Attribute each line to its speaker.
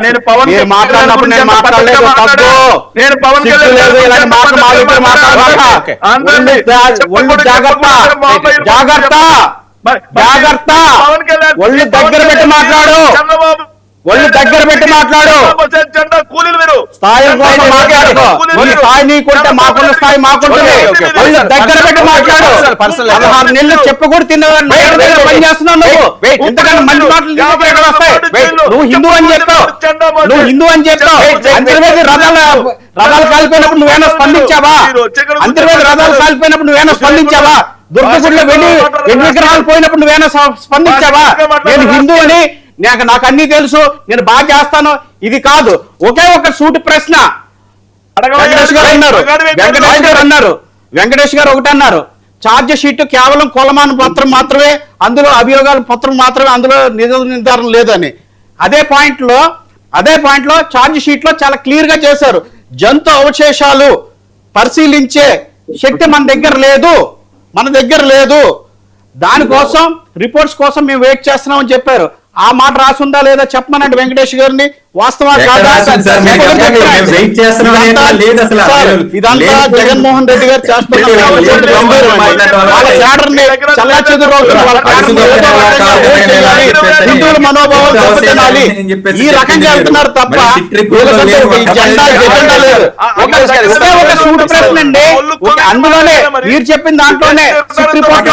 Speaker 1: నేను పవన్
Speaker 2: మాట్లాడినప్పుడు నేను మాట్లాడలేదు తప్పు.
Speaker 1: నేను పవన్
Speaker 2: జాగ్రత్త జాగ్రత్త ఒళ్ళు దగ్గర పెట్టి మాట్లాడు. ఒళ్ళు దగ్గర పెట్టి మాట్లాడు.
Speaker 1: కూలీలు మీరు
Speaker 2: స్థాయి కోసం మాట్లాడుకో. స్థాయి నీకుంటే మాకున్న స్థాయి మాకుంటుంది. ఒళ్ళు దగ్గర పెట్టి మాట్లాడు. 16 నెలలు చెప్పకూడదు తిన్నవాడు పని చేస్తున్నావు నువ్వు. ఎందుకంటే మంచి మాటలు వస్తాయి. నువ్వు హిందూ అని చెప్తావు. నువ్వు హిందూ అని చెప్తావు. అంతర్వేది రథాలు కాలిపోయినప్పుడు నువ్వేనా స్పందించావా? అంతర్వేది రథాలు కాలిపోయినప్పుడు నువ్వేనా స్పందించావా? దుర్గగుడిలో వెండి విగ్రహాలు పోయినప్పుడు నువ్వేనా స్పందించావా? నేను హిందూ అని నాకు అన్ని తెలుసు, నేను బాగా చేస్తాను. ఇది కాదు. ఒకే ఒక సూటి ప్రశ్న. వెంకటేష్ గారు ఒకటి అన్నారు, ఛార్జ్ షీట్ కేవలం కొలమాన పత్రం మాత్రమే, అందులో అభియోగాల పత్రం మాత్రమే, అందులో నిజ నిర్ధారణ లేదని. అదే పాయింట్ లో ఛార్జ్ షీట్ లో చాలా క్లియర్ గా చేశారు. జంతు అవశేషాలు పరిశీలించే శక్తి మన దగ్గర లేదు. దానికోసం రిపోర్ట్స్ కోసం మేము వెయిట్ చేస్తున్నామని చెప్పారు. ఆ మాట రాసుందా లేదా చెప్పమనండి వెంకటేష్ గారిని. వాస్తవా కాదా? ఇదంతా జగన్మోహన్ రెడ్డి గారు చేస్తున్నారు. హిందువుల మనోభావం దెబ్బతినాలి ఈ రకంగా వెళ్తున్నారు తప్ప జెండా లేదు. ఒక సూట్ ప్రశ్న అండి. అందులోనే మీరు చెప్పిన దాంట్లోనే రిపోర్ట్